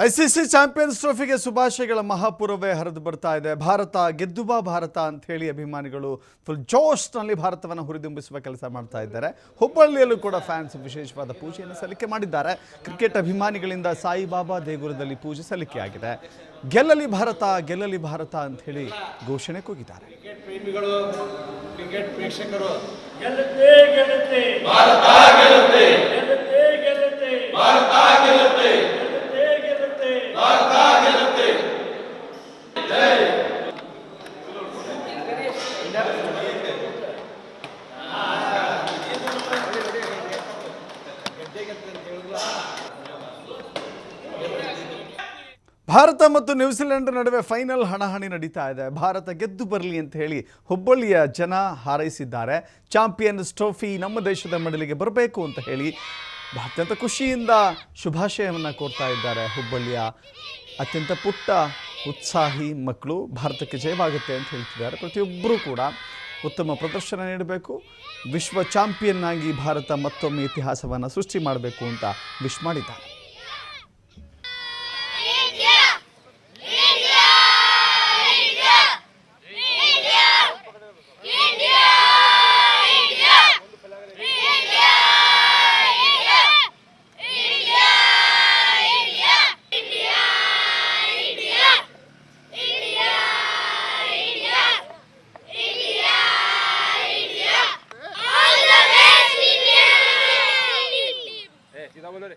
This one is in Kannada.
ಐಸಿಸಿ ಚಾಂಪಿಯನ್ಸ್ ಟ್ರೋಫಿಗೆ ಶುಭಾಶಯಗಳ ಮಹಾಪೂರ್ವವೇ ಹರಿದು ಬರ್ತಾ ಇದೆ. ಭಾರತ ಗೆದ್ದು ಬಾ ಭಾರತ ಅಂತ ಹೇಳಿ ಅಭಿಮಾನಿಗಳು ಫುಲ್ ಜೋಶ್ನಲ್ಲಿ ಭಾರತವನ್ನು ಹುರಿದುಂಬಿಸುವ ಕೆಲಸ ಮಾಡ್ತಾ ಇದ್ದಾರೆ. ಹುಬ್ಬಳ್ಳಿಯಲ್ಲೂ ಕೂಡ ಫ್ಯಾನ್ಸ್ ವಿಶೇಷವಾದ ಪೂಜೆಯನ್ನು ಸಲ್ಲಿಕೆ ಮಾಡಿದ್ದಾರೆ. ಕ್ರಿಕೆಟ್ ಅಭಿಮಾನಿಗಳಿಂದ ಸಾಯಿಬಾಬಾ ದೇಗುಲದಲ್ಲಿ ಪೂಜೆ ಸಲ್ಲಿಕೆಯಾಗಿದೆ. ಗೆಲ್ಲಲಿ ಭಾರತ ಅಂತ ಹೇಳಿ ಘೋಷಣೆ ಕೂಗಿದ್ದಾರೆ. ಕ್ರಿಕೆಟ್ ಪ್ರೇಮಿಗಳು, ಕ್ರಿಕೆಟ್ ಪ್ರೇಕ್ಷಕರು ಗೆಲ್ಲುತ್ತೆ ಗೆಲ್ಲುತ್ತೆ ಭಾರತ ಗೆಲ್ಲುತ್ತೆ, ಗೆಲ್ಲುತ್ತೆ ಗೆಲ್ಲುತ್ತೆ ಭಾರತ ಗೆಲ್ಲುತ್ತೆ, ಗೆಲ್ಲುತ್ತೆ ಗೆಲ್ಲುತ್ತೆ ಭಾರತ ಗೆಲ್ಲುತ್ತೆ. ಜೈ ಭಾರತ ಮತ್ತು ನ್ಯೂಜಿಲೆಂಡ್ ನಡುವೆ ಫೈನಲ್ ಹಣಾಹಣಿ ನಡೀತಾ ಇದೆ. ಭಾರತ ಗೆದ್ದು ಬರಲಿ ಅಂತ ಹೇಳಿ ಹುಬ್ಬಳ್ಳಿಯ ಜನ ಹಾರೈಸಿದ್ದಾರೆ. ಚಾಂಪಿಯನ್ಸ್ ಟ್ರೋಫಿ ನಮ್ಮ ದೇಶದ ಮಡಲಿಗೆ ಬರಬೇಕು ಅಂತ ಹೇಳಿ ಅತ್ಯಂತ ಖುಷಿಯಿಂದ ಶುಭಾಶಯವನ್ನು ಕೋರ್ತಾ ಇದ್ದಾರೆ. ಹುಬ್ಬಳ್ಳಿಯ ಅತ್ಯಂತ ಪುಟ್ಟ ಉತ್ಸಾಹಿ ಮಕ್ಕಳು ಭಾರತಕ್ಕೆ ಜಯವಾಗುತ್ತೆ ಅಂತ ಹೇಳ್ತಿದ್ದಾರೆ. ಪ್ರತಿಯೊಬ್ಬರೂ ಕೂಡ ಉತ್ತಮ ಪ್ರದರ್ಶನ ನೀಡಬೇಕು, ವಿಶ್ವ ಚಾಂಪಿಯನ್ ಆಗಿ ಭಾರತ ಮತ್ತೊಮ್ಮೆ ಇತಿಹಾಸವನ್ನು ಸೃಷ್ಟಿ ಮಾಡಬೇಕು ಅಂತ ವಿಶ್ ಮಾಡಿದ್ದಾರೆ. सीधा बोलो रे.